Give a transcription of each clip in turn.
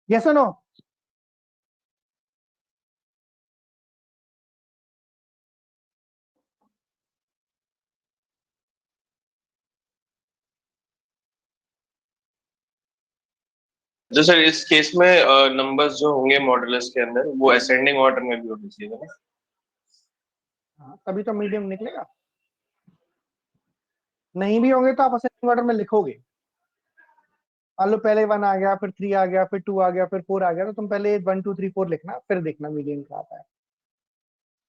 Yes और no? जो sir इस केस में नंबर्स जो होंगे मॉडुलस के अंदर वो असेंडिंग ऑर्डर में भी होने चाहिए ना? हाँ, तभी तो मीडियम निकलेगा। नहीं भी होंगे तो आप असेंडिंग ऑर्डर में लिखोगे। मान लो पहले 1 आ गया, फिर 3 आ गया, फिर 2 आ गया, फिर 4 आ गया, तो तुम पहले 1 2 3 4 लिखना, फिर देखना मीडियम क्या आता है।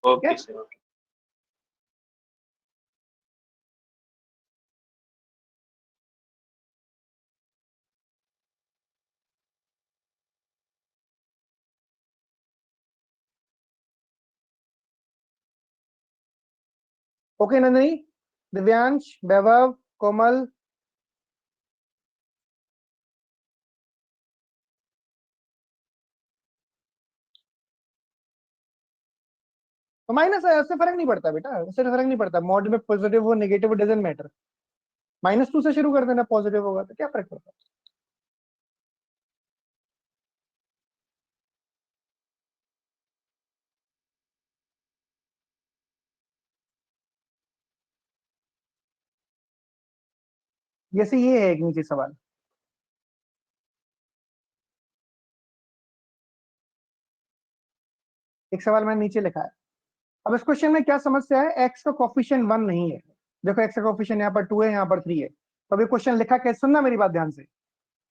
Okay sir. Okay Nandini, Divyansh, Vaibhav, Komal, तो माइनस है, उससे फर्क नहीं पड़ता बेटा, उससे फर्क नहीं पड़ता। मॉड में पॉजिटिव हो नेगेटिव डजंट मैटर। -2 से शुरू कर देना, पॉजिटिव होगा तो क्या फर्क पड़ता है। जैसे ये है एक नीचे सवाल, एक सवाल मैंने नीचे लिखा है। अब इस क्वेश्चन में क्या समस्या है, एक्स का कोफिशिएंट 1 नहीं है। देखो एक्स का कोफिशिएंट यहाँ पर 2 है, यहाँ पर 3 है। तो अभी क्वेश्चन लिखा कैसे, सुनना मेरी बात ध्यान से।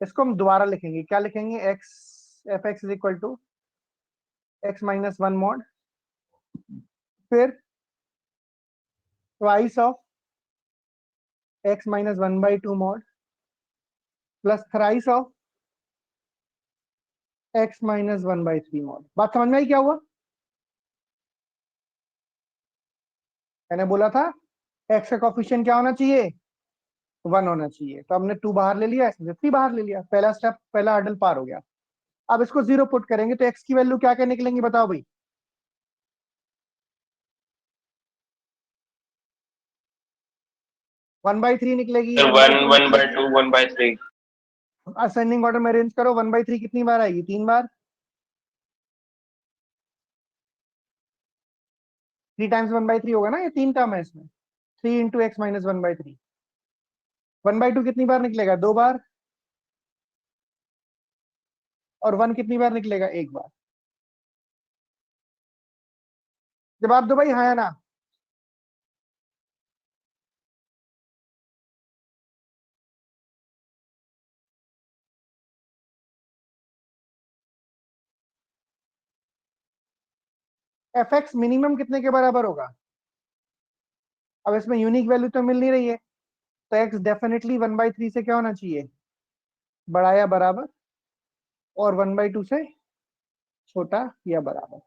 इसको हम दोबारा लिखेंगे, क्या लिखेंगे, x f x is equal to x minus 1 mod, फिर twice of x minus 1/2 mod, plus thrice of x minus 1/3 mod. बात समझ में आई क्या हुआ? मैंने बोला था एक्स का कोफिशिएंट क्या होना चाहिए, 1 होना चाहिए। तो हमने 2 बाहर ले लिया, इसमें 3 बाहर ले लिया, पहला स्टेप, पहला हर्डल पार हो गया। अब इसको 0 पुट करेंगे तो एक्स की वैल्यू क्या क्या निकलेंगी बताओ भाई? 1/3 निकलेगी, 1/2 निकलेगी। 1/2 1/3। असेंडिंग ऑर्डर में अरेंज करो, 1/3 कितनी बार आएगी, 3 बार। 3 टाइम्स 1/3 होगा ना, ये 3 टर्म है इसमें। 3 इंटू एक्स माइनस 1/3। 1/2 कितनी बार निकलेगा, 2 बार। और 1 कितनी बार निकलेगा, 1 बार। जवाब दो भाई, हाँ या ना? एफ एक्स मिनिमम कितने के बराबर होगा? अब इसमें यूनिक वैल्यू तो मिल नहीं रही है, तो एक्स डेफिनेटली 1/3 से क्या होना चाहिए, बड़ा या बराबर, और 1/2 से छोटा या बराबर।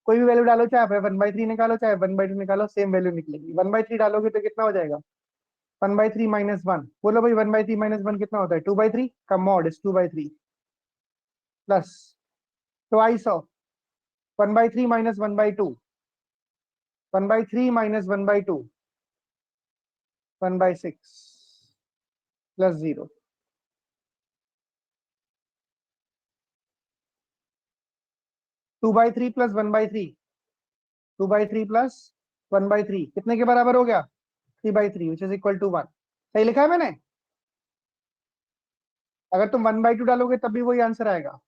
कोई भी वैल्यू डालो, चाहे आप 1/3 निकालो, चाहे 1/2 निकालो, सेम वैल्यू निकलेगी। 1/3 डालोगे तो कितना हो जाएगा, 1/3 माइनस 1। बोलो भाई 1/3 माइनस 1 कितना होता है, 2/3 का mod is 2/3, plus twice of 1/3 minus 1/2, 1/3 minus 1/2, 1/6, plus 0। 2/3 plus 1/3, 2/3 plus 1/3 कितने के बराबर हो गया, 3/3, विच इज इक्वल टू 1। सही लिखा है मैंने? अगर तुम 1/2 डालोगे तब भी वही आंसर आएगा।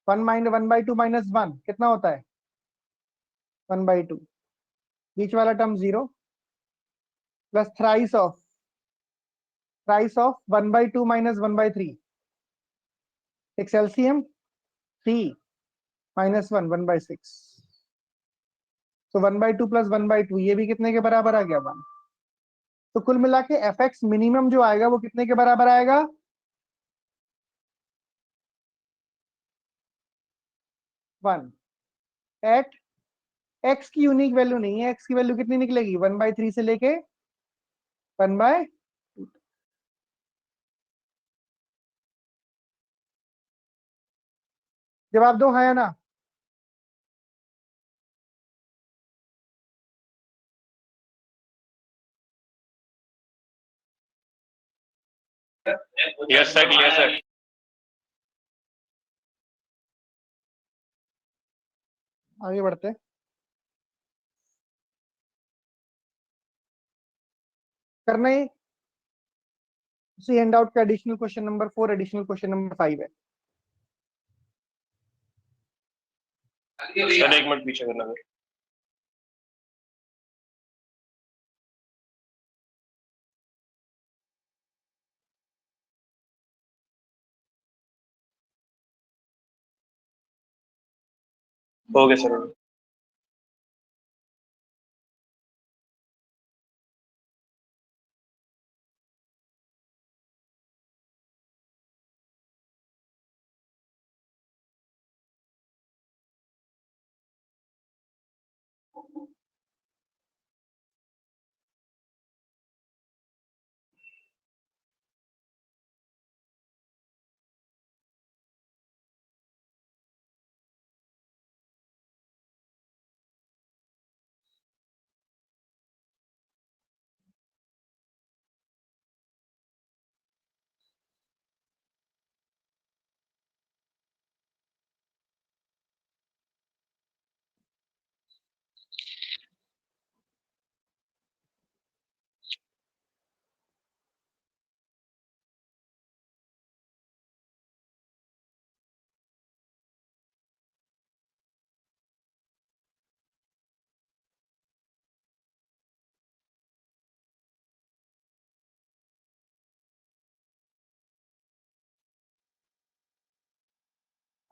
1/2 माइनस 1 कितना होता है, 1/2। बीच वाला term 0, plus thrice of 1/2 minus 1/3, six LCM 3 minus 1 1/6। तो 1/2 प्लस 1/2 ये भी कितने के बराबर आ गया, 1। तो कुल मिला के एफ एक्स मिनिमम जो आएगा वो कितने के बराबर आएगा, 1। एट एक्स की यूनिक वैल्यू नहीं है, एक्स की वैल्यू कितनी निकलेगी, 1/3 से लेके 1/, जवाब दो हाँ या ना? Yes sir, clear sir. आगे बढ़ते हैं। करना ही उसी हैंड आउट का additional question number 4, additional question number 5 है। सर एक मिनट पीछे करना है। हो गया सर।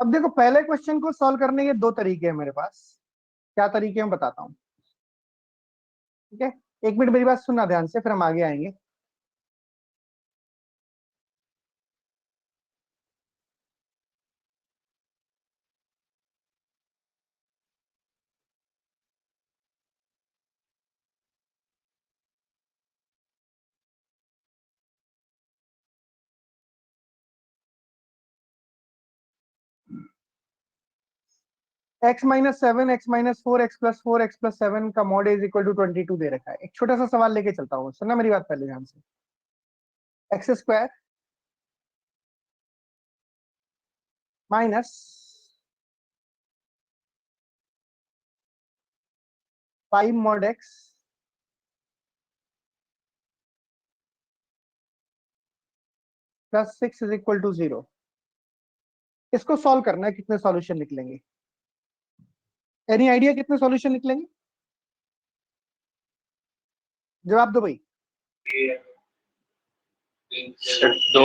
अब देखो, पहले क्वेश्चन को सॉल्व करने के दो तरीके हैं मेरे पास। क्या तरीके हैं बताता हूँ, ठीक है। एक मिनट मेरी बात सुनना ध्यान से, फिर हम आगे आएंगे। x-7 x-4 x+4 x+7 का मॉड इज इक्वल टू 22 दे रखा है। एक छोटा सा सवाल लेके चलता हूँ, सुनना मेरी बात पहले ध्यान से। x² minus 5 mod x plus 6 is equal to 0। इसको सॉल्व करना है, कितने सॉल्यूशन निकलेंगे? एनी आइडिया कितने सॉल्यूशन निकलेंगे? जवाब दो भाई। दो।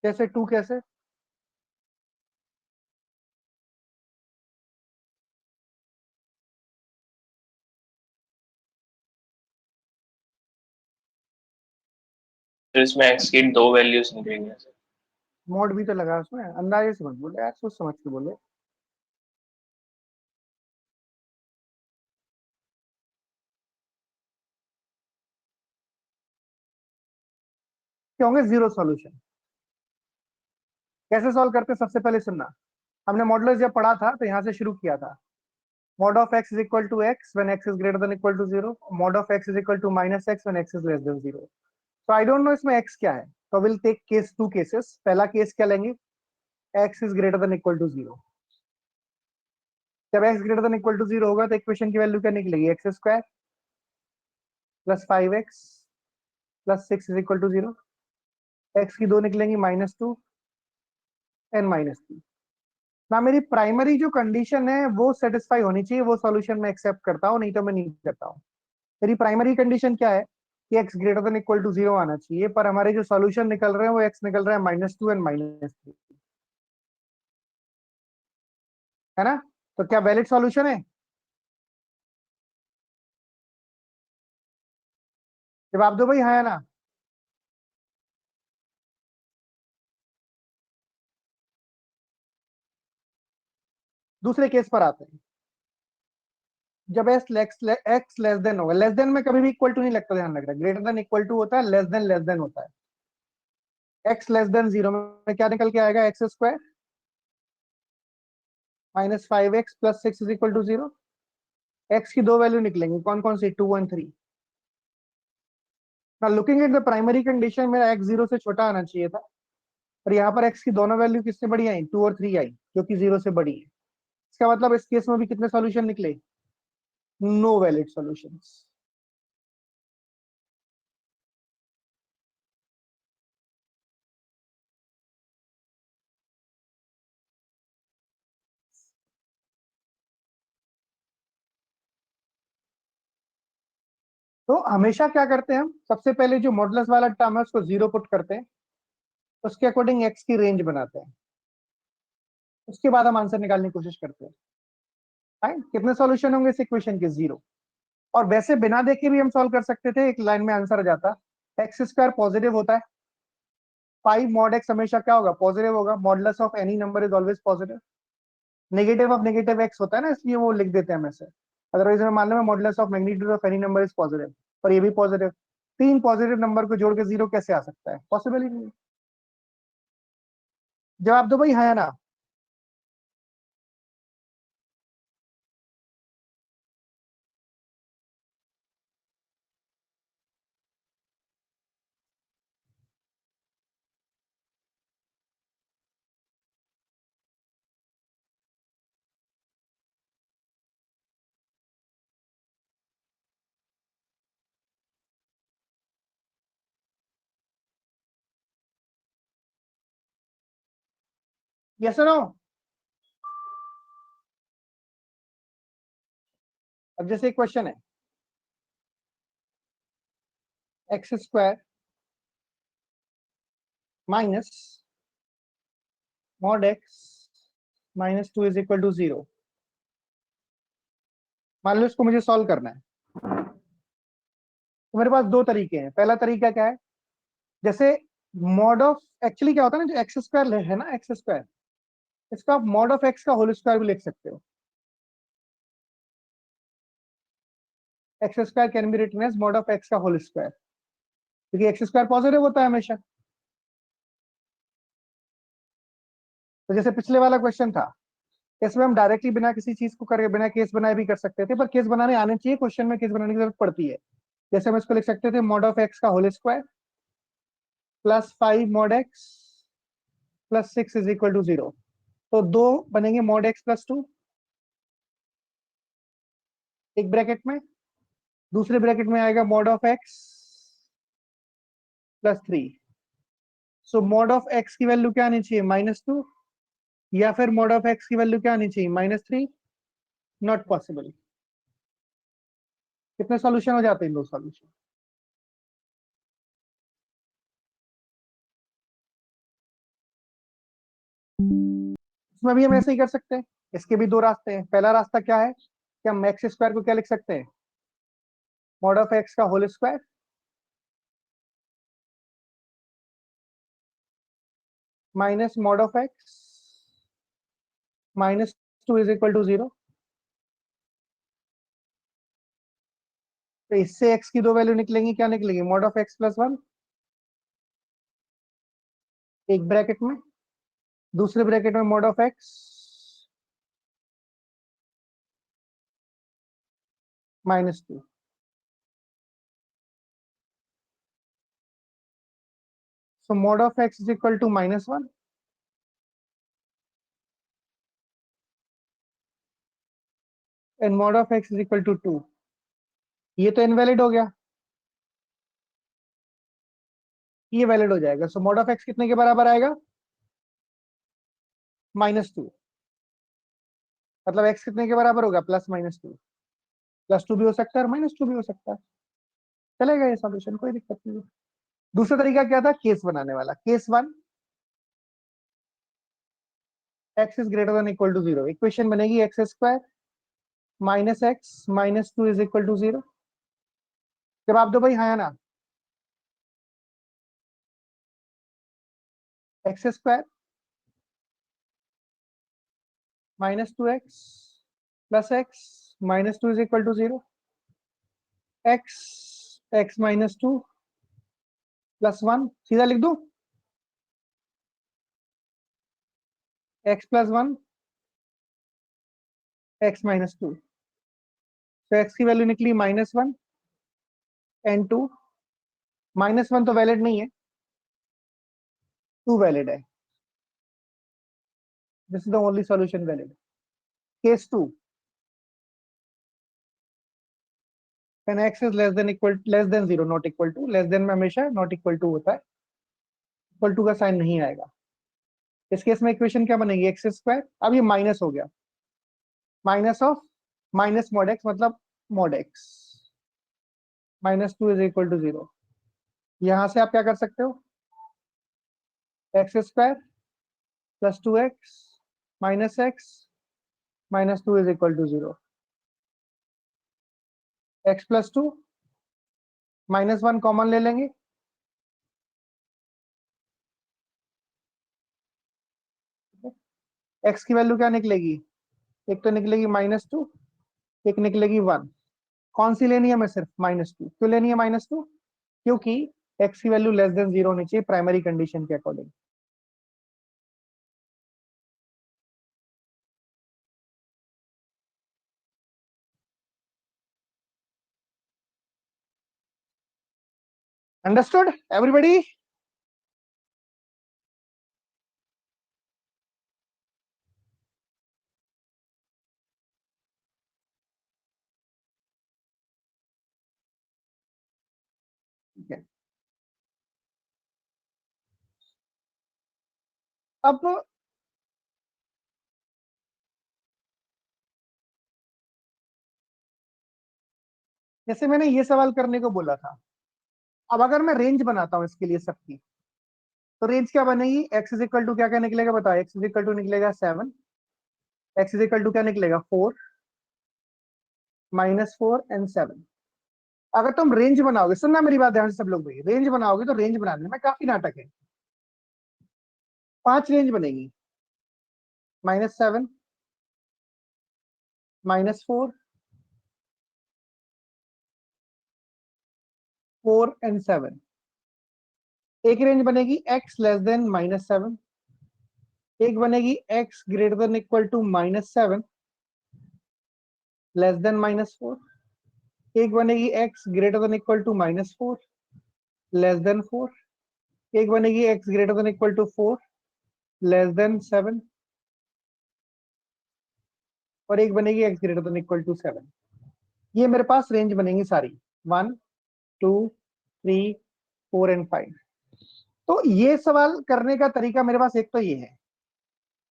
कैसे 2 कैसे? तो इसमें x की दो वैल्यूज निकलेंगे। मॉड भी तो लगा उसमें, अंदाजे से मत बोले यार, सोच समझ के बोले। क्या होंगे? 0 सॉल्यूशन। कैसे सॉल्व करते? सबसे पहले सुनना, हमने मॉडुलस जब पढ़ा था तो यहाँ से शुरू किया था। mod of x is equal to x when x is greater than equal to 0, mod of x is equal to minus x when x is less than 0. So I don't know इसमें x क्या है, तो we'll take case 2 cases। पहला case क्या लेंगे? x is greater than equal to 0। जब x greater than equal to 0 होगा तो इक्वेशन की वैल्यू क्या निकलेगी? x² plus 5x plus 6 is equal to 0। x की दो निकलेंगी -2 एन -3। ना मेरी प्राइमरी जो कंडीशन है वो सेटिस्फाई होनी चाहिए, वो सॉल्यूशन मैं एक्सेप्ट करता हूँ, नहीं तो मैं नहीं करता हूँ। मेरी प्राइमरी कंडीशन क्या है कि x greater than equal to 0 आना चाहिए, पर हमारे जो सॉल्यूशन निकल रहे हैं वो x निकल रहा है -2 एंड -3, है ना? तो क्या वैलिड सॉल्यूशन है? जवाब दो भाई, हाँ या ना। दूसरे केस पर आते हैं। जब x लेस देन होगा, लेस देन में कभी भी इक्वल टू नहीं लगता, ध्यान रखना। ग्रेटर देन इक्वल टू होता है, लेस देन होता है। x लेस देन 0 में क्या निकल के आएगा? x² -5x plus 6 is equal to 0। x की दो वैल्यू निकलेंगी, कौन कौन सी? 2 एंड 3। ना looking at the primary condition, मेरा x 0 से छोटा आना चाहिए था, और यहाँ पर x की दोनों वैल्यू किससे बड़ी आई, 2 और 3 आई, जो कि 0 से बड़ी है। इसका मतलब इस केस में भी कितने सॉल्यूशन निकले, नो वैलिड सॉल्यूशंस। तो हमेशा क्या करते हैं हम, सबसे पहले जो मॉडुलस वाला टर्म है उसको 0 पुट करते हैं, उसके अकॉर्डिंग x की रेंज बनाते हैं, उसके बाद हम आंसर निकालने की कोशिश करते हैं। फाइन, कितने सॉल्यूशन होंगे इस इक्वेशन के, 0। और वैसे बिना देखे भी हम सॉल्व कर सकते थे, एक लाइन में आंसर आ जाता। एक्स स्क्वायर पॉजिटिव होता है, 5 मॉड एक्स हमेशा क्या होगा, पॉजिटिव होगा, modulus of any number is always positive. Negative of negative x होता है ना, इसलिए वो लिख देते हैं हम ऐसे। अदरवाइज में मान लो modulus of magnitude of any number is positive, पर ये भी पॉजिटिव। 3 पॉजिटिव नंबर को जोड़ के 0 कैसे आ सकता है, पॉसिबल ही नहीं है। जवाब दो भाई, हाँ या ना। यस और नो। अब जैसे एक क्वेश्चन है, x square minus mod x minus 2 is equal to 0। मान लो इसको मुझे सॉल्व करना है, तो मेरे पास दो तरीके हैं। पहला तरीका क्या है, जैसे मॉड ऑफ, एक्चुअली क्या होता है ना, जो एक्स स्क्वायर है ना, एक्स स्क्वायर, इसका आप मॉड ऑफ एक्स का होल स्क्वायर भी लिख सकते हो। X square can be written as mod of x का होल स्क्वायर, क्योंकि एक्स स्क्वायर पॉजिटिव होता है हमेशा। तो जैसे पिछले वाला क्वेश्चन था, इसमें हम डायरेक्टली बिना किसी चीज को करके, बिना केस बनाए भी कर सकते थे, पर केस बनाने आने चाहिए, क्वेश्चन में केस बनाने की जरूरत पड़ती है। जैसे हम इसको लिख सकते थे, मॉड ऑफ एक्स का whole square plus 5 mod x plus 6 is equal to 0। तो दो बनेंगे, मॉड एक्स प्लस 2 एक ब्रैकेट में, दूसरे ब्रैकेट में आएगा mod of x plus 3। So mod of x की वैल्यू क्या आनी चाहिए, -2, या फिर मॉड ऑफ एक्स की वैल्यू क्या आनी चाहिए, -3। Not possible. कितने सॉल्यूशन हो जाते हैं, दो सॉल्यूशन। इसमें भी हम ऐसे ही कर सकते हैं। इसके भी दो रास्ते हैं। पहला रास्ता क्या है कि हम एक्स स्क्वायर को क्या लिख सकते हैं, मॉड ऑफ एक्स का whole square minus mod of x -2 is equal to 0। तो इससे एक्स की दो वैल्यू निकलेंगी, क्या निकलेगी, मॉड ऑफ एक्स प्लस 1 एक ब्रैकेट में, दूसरे ब्रैकेट में mod of x -2। So mod of x is equal to -1 and mod of x is equal to 2। ये तो इनवैलिड हो गया, ये वैलिड हो जाएगा। सो मॉड ऑफ एक्स कितने के बराबर आएगा, -2। मतलब एक्स कितने के बराबर होगा, +-2। +2 भी हो सकता है और -2 भी हो सकता है, चलेगा ये सॉल्यूशन, कोई दिक्कत नहीं है। दूसरा तरीका क्या था, केस बनाने वाला। Case 1, x is greater than equal to 0। Equation बनेगी x square minus x minus 2 is equal to 0। जवाब दो भाई, हाँ या ना। X square -2x plus x -2 is equal to 0। X x -2 plus 1 सीधा लिख दो, एक्स प्लस 1 एक्स -2। तो एक्स की वैल्यू निकली -1 एंड 2। -1 तो वैलिड नहीं है, 2 वैलिड है। This is the only solution valid. Case 2, when x is less than 0 not equal to, less than में हमेशा नॉट इक्वल टू होता है, इक्वल टू का साइन नहीं आएगा। इस केस में इक्वेशन क्या बनेगी, एक्स स्क्वायर, अब ये माइनस हो गया, minus of minus mod x मतलब mod x, -2 is equal to 0। यहां से आप क्या कर सकते हो, x square plus 2x minus x -2 is equal to 0, x plus 2 -1 common ले लेंगे, एक्स की वैल्यू क्या निकलेगी, एक तो निकलेगी -2, एक निकलेगी 1। कौन सी लेनी है, मैं सिर्फ -2। क्यों लेनी है -2, क्योंकि एक्स की वैल्यू लेस देन 0 होनी चाहिए प्राइमरी कंडीशन के अकॉर्डिंग। Understood everybody? ठीक है, अब जैसे मैंने ये सवाल करने को बोला था, अब अगर मैं रेंज बनाता हूं इसके लिए सबकी, तो रेंज क्या बनेगी, एक्स इज इक्वल टू क्या क्या निकलेगा बताओ, एक्स इज इक्वल टू निकलेगा 7, एक्स इज इक्वल टू क्या निकलेगा 4, -4 एंड 7। अगर तुम रेंज बनाओगे, सुनना मेरी बात ध्यान से सब लोग भाई, रेंज बनाओगे तो रेंज बनाने में काफी नाटक है। 5 रेंज बनेगी, -7, -4, 4 एंड 7। एक रेंज बनेगी x लेस देन -7, एक बनेगी x greater than equal to -7 less than -4, एक बनेगी x greater than equal to -4 less than 4, एक बनेगी x greater than equal to 4 less than 7, और एक बनेगी x greater than equal to 7। ये मेरे पास रेंज बनेगी सारी, 1 2 3 4 एंड 5। तो ये सवाल करने का तरीका मेरे पास एक तो ये है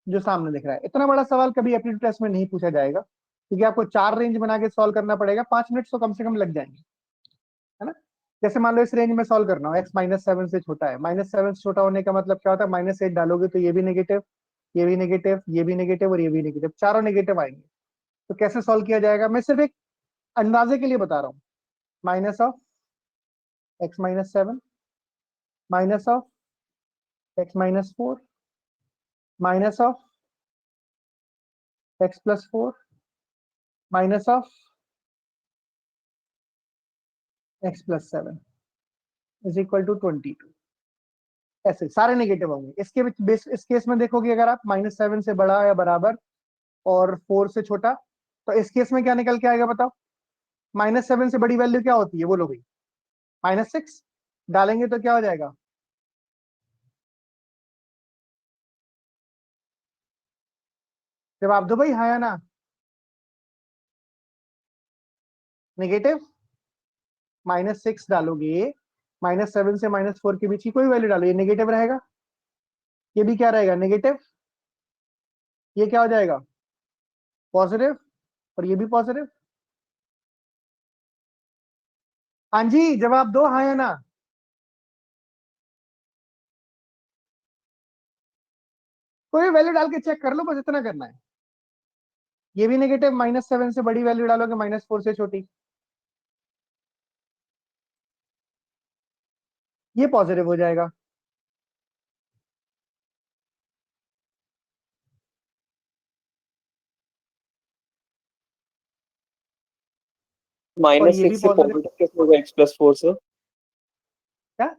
जो सामने दिख रहा है। इतना बड़ा सवाल कभी एप्टीट्यूड टेस्ट में नहीं पूछा जाएगा, क्योंकि आपको 4 रेंज बना के सॉल्व करना पड़ेगा, 5 मिनट तो कम से कम लग जाएंगे, है ना। जैसे मान लो इस रेंज में सॉल्व करना हो, x -7 से छोटा है, -7 से छोटा होने का मतलब क्या होता है, -8 डालोगे तो ये भी नेगेटिव, ये भी नेगेटिव, ये भी नेगेटिव और ये भी नेगेटिव, चारों नेगेटिव आएंगे। तो कैसे सॉल्व किया जाएगा, मैं सिर्फ एक अंदाजे के लिए बता रहा हूँ, minus of x -7 minus of x -4 minus of x +4 minus of x +7 is equal to 22। ऐसे सारे नेगेटिव होंगे। इस केस में देखोगे, अगर आप -7 से बड़ा या बराबर और 4 से छोटा, तो इस केस में क्या निकल के आएगा बताओ, -7 से बड़ी वैल्यू क्या होती है बोलो भाई, -6 डालेंगे तो क्या हो जाएगा, जवाब दो भाई, हाँ या ना। नेगेटिव, -6 डालोगे, -7 से -4 के बीच की कोई वैल्यू डालो, ये नेगेटिव रहेगा, ये भी क्या रहेगा नेगेटिव, ये क्या हो जाएगा पॉजिटिव, और ये भी पॉजिटिव। हाँ जी, जवाब दो हाँ या ना। कोई वैल्यू डाल के चेक कर लो, बस इतना करना है। ये भी नेगेटिव, -7 से बड़ी वैल्यू डालोगे, -4 से छोटी, ये पॉजिटिव हो जाएगा। और माइनस ये भी सिक्स से पॉजिटिव। पॉजिटिव कैसे होगा x +4 सर? क्या,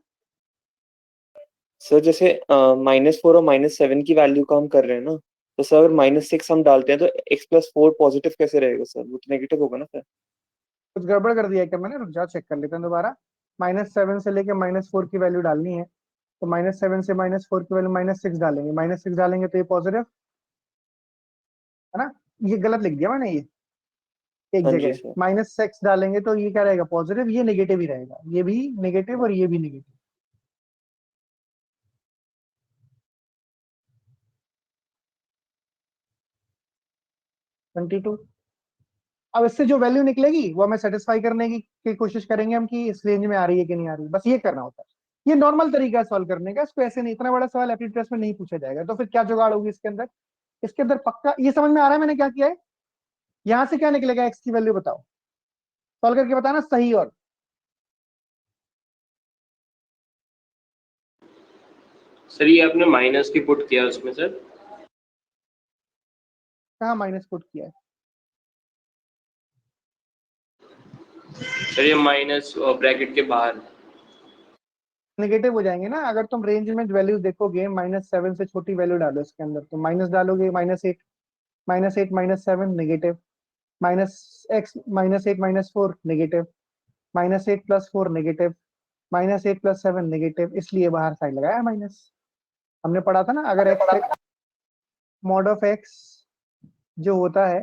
सर जैसे -4 और -7 की वैल्यू का हम कर रहे हैं ना, तो सर अगर -6 हम डालते हैं तो x +4 पॉजिटिव कैसे रहेगा सर? वो तो नेगेटिव होगा ना सर। कुछ गड़बड़ कर दिया क्या मैंने, रुक जाओ चेक कर लेते हैं दोबारा। -7 से लेके -4 की वैल्यू डालनी है, तो -7 से -4 की वैल्यू -6 डालेंगे, -6 डालेंगे तो ये पॉजिटिव, है ना, ये गलत लिख दिया मैंने, ये एक हाँ जी जगह सर। माइनस एक्स डालेंगे तो ये क्या रहेगा, पॉजिटिव, ये नेगेटिव ही रहेगा, ये भी नेगेटिव और ये भी नेगेटिव। Twenty two. अब इससे जो वैल्यू निकलेगी वो हमें सेटिस्फाई करने की कोशिश करेंगे हम कि इस रेंज में आ रही है कि नहीं आ रही, बस ये करना होता है। ये नॉर्मल तरीका है सॉल्व करने का, इसको ऐसे नहीं, इतना बड़ा सवाल एप्टीट्यूड टेस्ट में नहीं पूछा जाएगा। तो फिर क्या जुगाड़ होगी इसके अंदर, इसके अंदर पक्का ये समझ में आ रहा है मैंने क्या किया है। यहां से क्या निकलेगा, एक्स की वैल्यू बताओ, सॉल्व करके बताना सही। और सर ये आपने माइनस की पुट किया उसमें सर? कहाँ माइनस पुट किया है, सर ये माइनस ब्रैकेट के बाहर। नेगेटिव हो जाएंगे ना। अगर तुम रेंज में वैल्यू देखोगे, -7 से छोटी वैल्यू डालो इसके अंदर, तो माइनस डालोगे, -8, -8 -7 negative, -x -8 -4 negative, -8 + 4 negative, -8 + 7 negative, इसलिए बाहर साइड लगाया माइनस। हमने पढ़ा था ना, अगर x मॉड ऑफ x जो होता है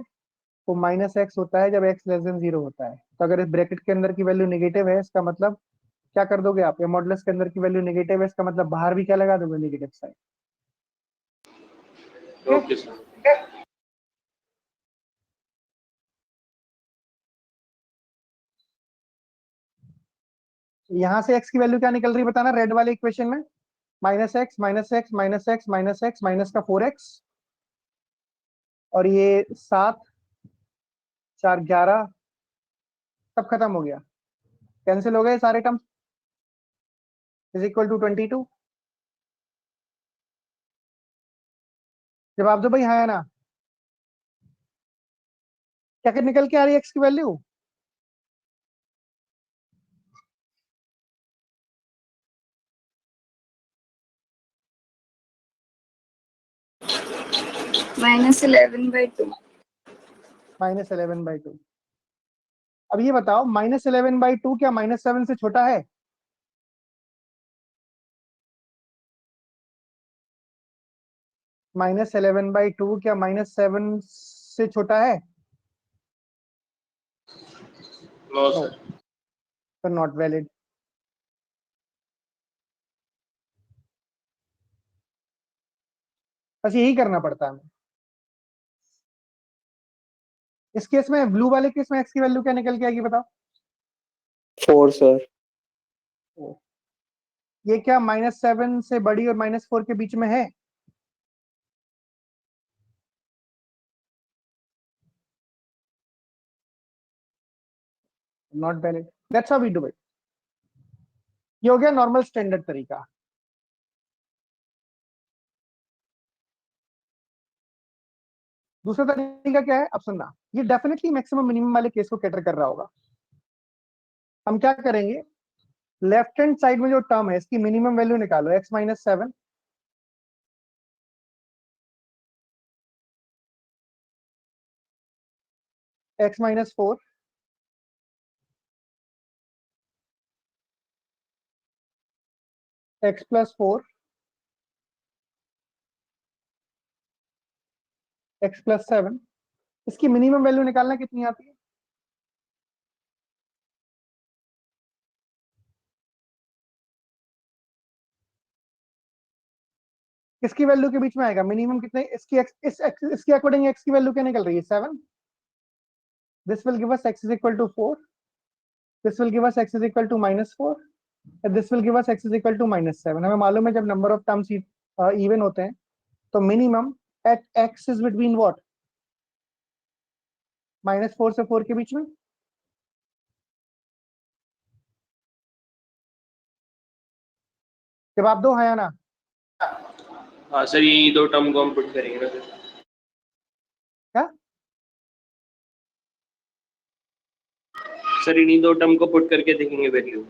वो -x होता है जब x < 0 होता है। तो अगर इस ब्रैकेट के अंदर की वैल्यू नेगेटिव है, इसका मतलब क्या कर दोगे आप, या मॉडुलस के अंदर की वैल्यू नेगेटिव है, इसका मतलब बाहर भी क्या लगा दोगे, नेगेटिव साइड। Okay sir. यहां से x की वैल्यू क्या निकल रही है बताना, रेड वाले इक्वेशन में, -x -x -x -x minus का 4x, और ये 7 4 11, सब खत्म हो गया, कैंसिल हो गए सारे टर्म, इज इक्वल टू 22। जवाब दो भाई, हाँ या ना। क्या क्या निकल के आ रही है x की वैल्यू, -11/2। -11/2। अब ये बताओ, -11/2 क्या -7 से छोटा है, -11/2 क्या -7 से छोटा है, नो नो, सर। तो नॉट वैलिड। बस यही करना पड़ता है हमें। इस केस में, ब्लू वाले केस में x की वैल्यू क्या निकल के आएगी बताओ। 4 सर। ये क्या -7 से बड़ी और -4 के बीच में है, not valid, that's how we do it. ये हो गया नॉर्मल स्टैंडर्ड तरीका। दूसरा तरीका क्या है, अब सुनना, ये डेफिनेटली मैक्सिमम मिनिमम वाले केस को कैटर कर रहा होगा। हम क्या करेंगे, लेफ्ट हैंड साइड में जो टर्म है इसकी मिनिमम वैल्यू निकालो, x -7, x -4, x + 4, x + 7, इसकी मिनिमम वैल्यू निकालना कितनी आती है, किसकी वैल्यू के बीच में आएगा मिनिमम, कितने इसकी इसके अकॉर्डिंग x की वैल्यू क्या निकल रही है, 7। This will give us x is equal to 4, this will give us x is equal to -4, this will give us x is equal to -7। हमें मालूम है जब नंबर ऑफ टर्म्स इवन होते हैं तो minimum at x is between what, -4 से 4 के बीच में। जवाब दो, हाँ या ना। हाँ सर, यही दो टर्म को हम पुट करेंगे ना सर? क्या, सर इन्हीं दो टर्म को पुट करके देखेंगे वैल्यू।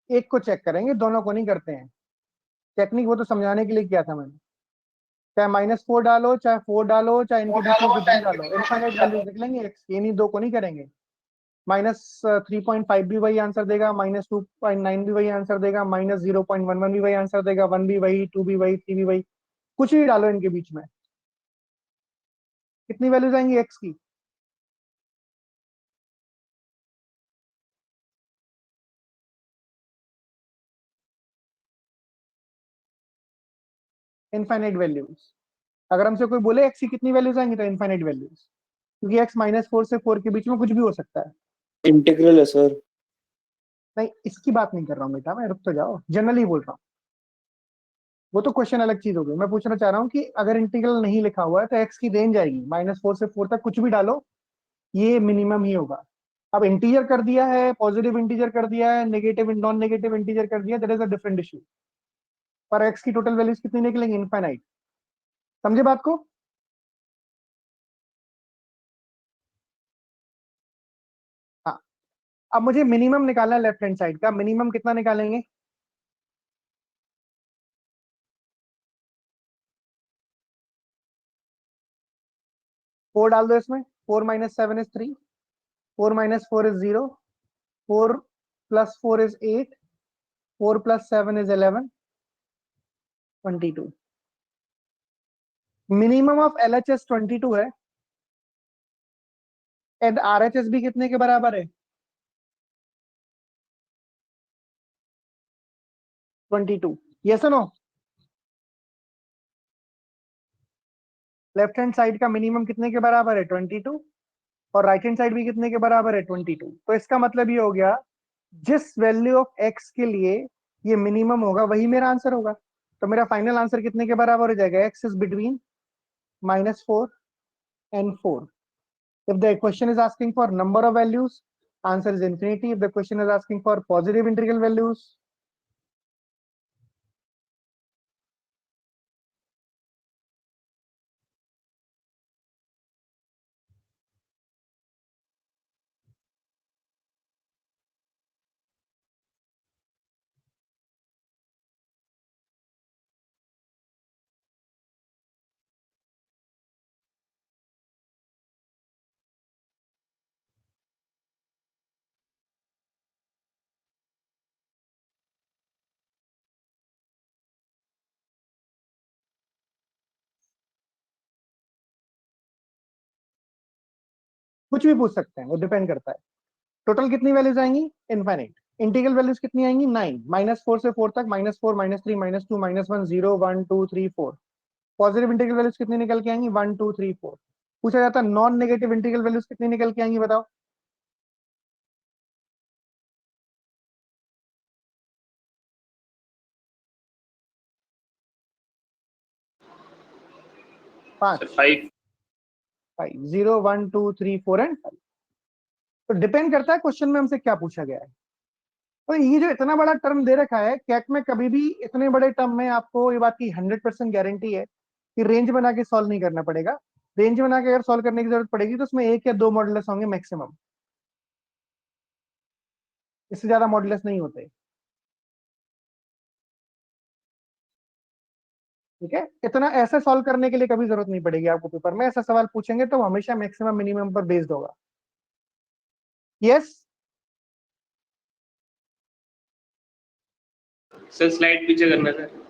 एक को चेक करेंगे, दोनों को नहीं करते हैं। टेक्निक वो तो समझाने के लिए किया था मैंने। चाहे -4 डालो, चाहे 4 डालो, चाहे इनके बीच में कुछ भी डालो, इनफाइनाइट वैल्यूज निकलेंगे x की, इन्हीं दो को नहीं करेंगे। -3.5 भी वही आंसर देगा, -2.9 भी वही आंसर देगा, -0.11 भी वही आंसर देगा, 1 भी वही, 2 भी वही, 3 भी वही, कुछ भी डालो इनके बीच में। कितनी वैल्यूज आएंगी एक्स की? Infinite values. अगर हमसे कोई बोले एक्स की कितनी वैल्यूज आएंगी तो इनफाइनाइट वैल्यूज, क्योंकि एक्स -4 से 4 के बीच में कुछ भी हो सकता है। इंटीग्रल है सर। नहीं, इसकी बात नहीं कर रहा हूँ बेटा मैं, रुक तो जाओ, जनरली बोल रहा हूँ। वो तो क्वेश्चन अलग चीज हो गई। मैं पूछना चाह रहा हूँ कि अगर इंटीग्रल नहीं लिखा हुआ है तो एक्स की रेंज आएगी -4 से 4 तक, कुछ भी डालो ये मिनिमम ही होगा। अब इंटीजर कर दिया है, पॉजिटिव इंटीजर कर दिया है, नेगेटिव नॉन नेगेटिव इंटीजर कर दिया, that is a different issue. पर एक्स की टोटल वैल्यूज कितनी निकलेंगी? इनफाइनाइट। समझे बात को? हाँ। अब मुझे मिनिमम निकालना है लेफ्ट हैंड साइड का। मिनिमम कितना निकालेंगे? फोर डाल दो इसमें। 4 - 7 is 3, 4 - 4 is 0, 4 + 4 is 8, 4 + 7 is 11, 22। Minimum of LHS 22 है, एंड RHS भी कितने के बराबर है? 22। यस और नो? लेफ्ट हैंड साइड का मिनिमम कितने के बराबर है? 22। और राइट हैंड साइड भी कितने के बराबर है? 22। तो इसका मतलब ये हो गया, जिस वैल्यू ऑफ एक्स के लिए ये मिनिमम होगा वही मेरा आंसर होगा। तो मेरा फाइनल आंसर कितने के बराबर हो जाएगा? X is between -4 and 4. If the question is asking for number of values, answer is infinity. If the question is asking for positive integral values, कुछ भी पूछ सकते हैं, वो डिपेंड करता है। टोटल कितनी वैल्यूज आएंगी? इनफाइनाइट। इंटीग्रल वैल्यूज कितनी आएंगी? 9, -4 से 4 तक, -4 -3 -2 -1 0 1 2 3 4। पॉजिटिव इंटीग्रल वैल्यूज कितनी निकल के आएंगी? 1 2 3 4। पूछा जाता है नॉन नेगेटिव इंटीग्रल वैल्यूज कितनी निकल के आएंगी, बताओ? पांच। 5। 5 0 1 2 3 4 एंड 5। तो डिपेंड करता है क्वेश्चन में हमसे क्या पूछा गया है। तो ये जो इतना बड़ा टर्म दे रखा है कैट में, कभी भी इतने बड़े टर्म में आपको ये बात की 100% गारंटी है कि रेंज बना के सॉल्व नहीं करना पड़ेगा। रेंज बना के अगर सॉल्व करने की जरूरत पड़ेगी तो उसमें 1 या 2 मॉडुलस होंगे मैक्सिमम, इससे ज्यादा मॉडुलस नहीं होते। ठीक है, इतना ऐसे सॉल्व करने के लिए कभी जरूरत नहीं पड़ेगी आपको। पेपर में ऐसा सवाल पूछेंगे तो हमेशा मैक्सिमम मिनिमम पर बेस्ड होगा। यस। सर स्लाइड पीछे करना सर।